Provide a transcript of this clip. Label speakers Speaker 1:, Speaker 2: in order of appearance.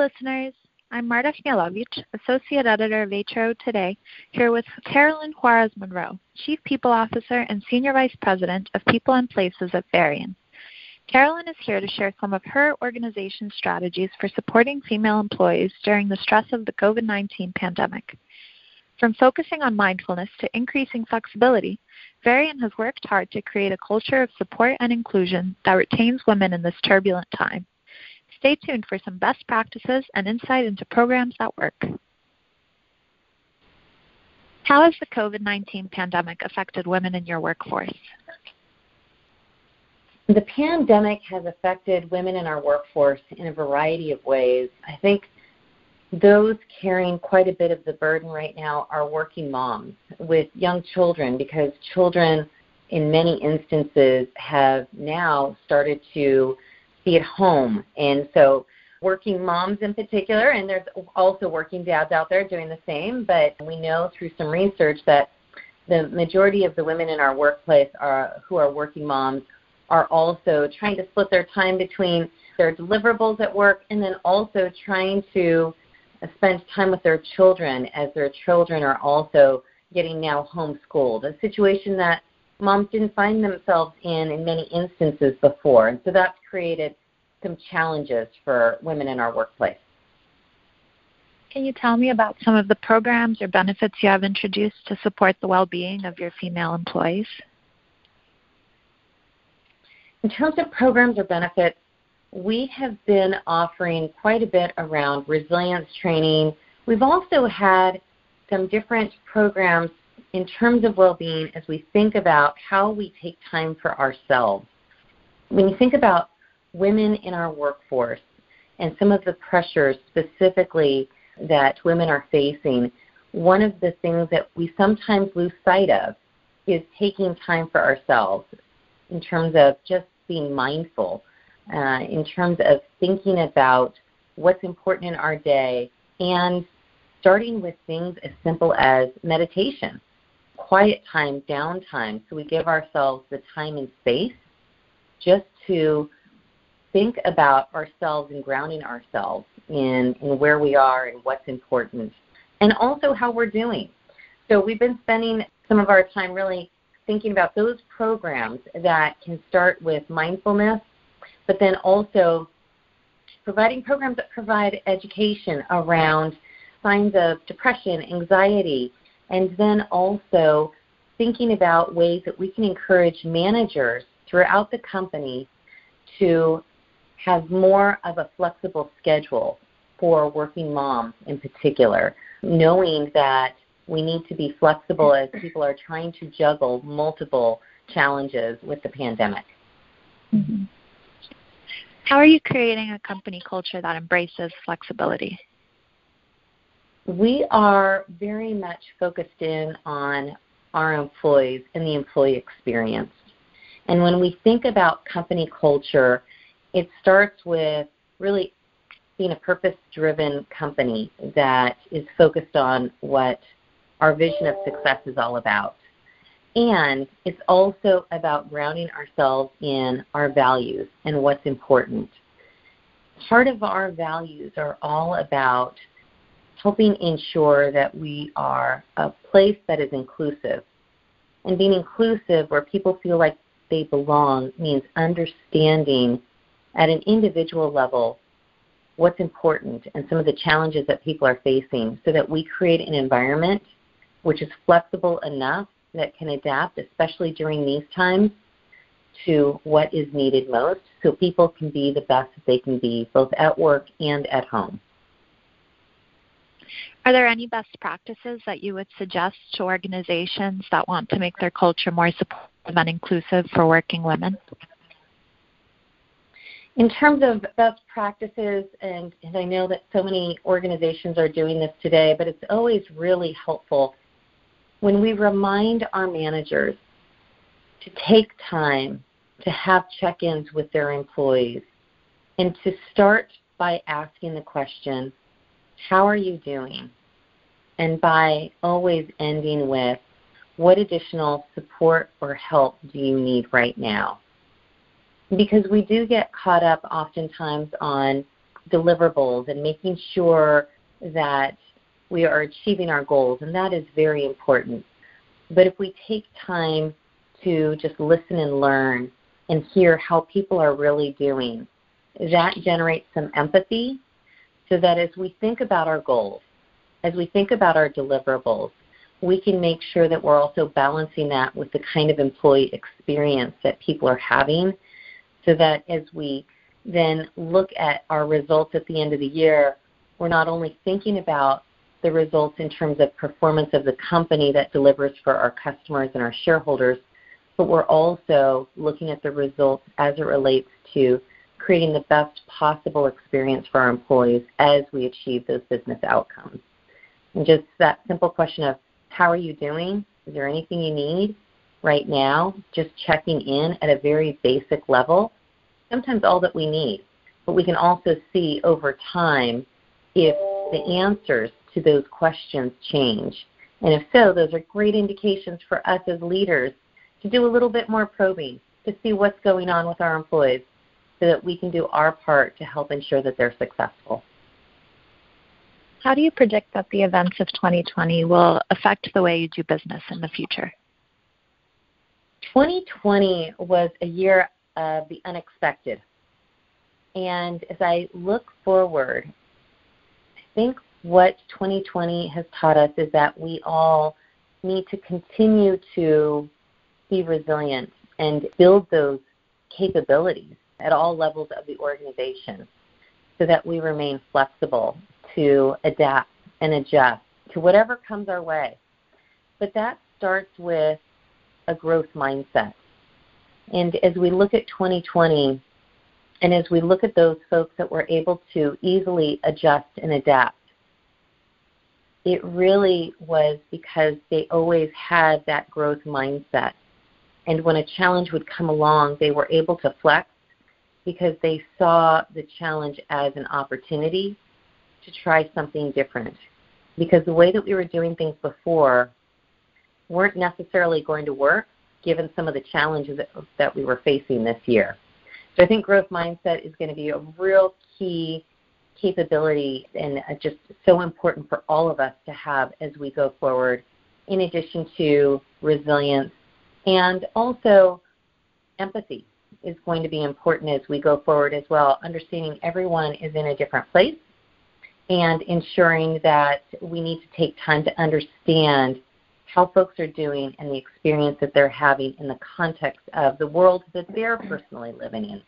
Speaker 1: listeners. I'm Marta Chmielewicz, Associate Editor of HRO Today, here with Terilyn Juarez Monroe, Chief People Officer and Senior Vice President of People and Places at Varian. Terilyn is here to share some of her organization's strategies for supporting female employees during the stress of the COVID-19 pandemic. From focusing on mindfulness to increasing flexibility, Varian has worked hard to create a culture of support and inclusion that retains women in this turbulent time. Stay tuned for some best practices and insight into programs that work. How has the COVID-19 pandemic affected women in your workforce?
Speaker 2: The pandemic has affected women in our workforce in a variety of ways. I think those carrying quite a bit of the burden right now are working moms with young children, because children in many instances have now started to be at home. And so working moms in particular, and there's also working dads out there doing the same, but we know through some research that the majority of the women in our workplace who are working moms are also trying to split their time between their deliverables at work and then also trying to spend time with their children, as their children are also getting now homeschooled, a situation that moms didn't find themselves in many instances before. And so that's created some challenges for women in our workplace.
Speaker 1: Can you tell me about some of the programs or benefits you have introduced to support the well-being of your female employees?
Speaker 2: In terms of programs or benefits, we have been offering quite a bit around resilience training. We've also had some different programs in terms of well-being as we think about how we take time for ourselves. When you think about women in our workforce and some of the pressures specifically that women are facing, one of the things that we sometimes lose sight of is taking time for ourselves in terms of just being mindful, in terms of thinking about what's important in our day, and starting with things as simple as meditation, quiet time, downtime, so we give ourselves the time and space just to think about ourselves and grounding ourselves in where we are and what's important, and also how we're doing. So we've been spending some of our time really thinking about those programs that can start with mindfulness, but then also providing programs that provide education around signs of depression, anxiety, and then also thinking about ways that we can encourage managers throughout the company to have more of a flexible schedule for working moms in particular, knowing that we need to be flexible as people are trying to juggle multiple challenges with the pandemic.
Speaker 1: Mm-hmm. How are you creating a company culture that embraces flexibility?
Speaker 2: We are very much focused in on our employees and the employee experience. And when we think about company culture, it starts with really being a purpose-driven company that is focused on what our vision of success is all about. And it's also about grounding ourselves in our values and what's important. Part of our values are all about helping ensure that we are a place that is inclusive. And being inclusive where people feel like they belong means understanding at an individual level what's important and some of the challenges that people are facing, so that we create an environment which is flexible enough that can adapt, especially during these times, to what is needed most, so people can be the best that they can be, both at work and at home.
Speaker 1: Are there any best practices that you would suggest to organizations that want to make their culture more supportive and inclusive for working women?
Speaker 2: In terms of best practices, and I know that so many organizations are doing this today, but it's always really helpful when we remind our managers to take time to have check-ins with their employees and to start by asking the question, how are you doing? And by always ending with, what additional support or help do you need right now? Because we do get caught up oftentimes on deliverables and making sure that we are achieving our goals, and that is very important. But if we take time to just listen and learn and hear how people are really doing, that generates some empathy so that as we think about our goals, as we think about our deliverables, we can make sure that we're also balancing that with the kind of employee experience that people are having, so that as we then look at our results at the end of the year, we're not only thinking about the results in terms of performance of the company that delivers for our customers and our shareholders, but we're also looking at the results as it relates to creating the best possible experience for our employees as we achieve those business outcomes. And just that simple question of, how are you doing? Is there anything you need right now? Just checking in at a very basic level, sometimes all that we need. But we can also see over time if the answers to those questions change. And if so, those are great indications for us as leaders to do a little bit more probing, to see what's going on with our employees so that we can do our part to help ensure that they're successful.
Speaker 1: How do you predict that the events of 2020 will affect the way you do business in the future?
Speaker 2: 2020 was a year of the unexpected. And as I look forward, I think what 2020 has taught us is that we all need to continue to be resilient and build those capabilities at all levels of the organization so that we remain flexible to adapt and adjust to whatever comes our way. But that starts with a growth mindset. And as we look at 2020, and as we look at those folks that were able to easily adjust and adapt, it really was because they always had that growth mindset. And when a challenge would come along, they were able to flex because they saw the challenge as an opportunity to try something different. Because the way that we were doing things before weren't necessarily going to work given some of the challenges that we were facing this year. So I think growth mindset is going to be a real key capability and just so important for all of us to have as we go forward, in addition to resilience. And also empathy is going to be important as we go forward as well, understanding everyone is in a different place and ensuring that we need to take time to understand how folks are doing and the experience that they're having in the context of the world that they're personally living in.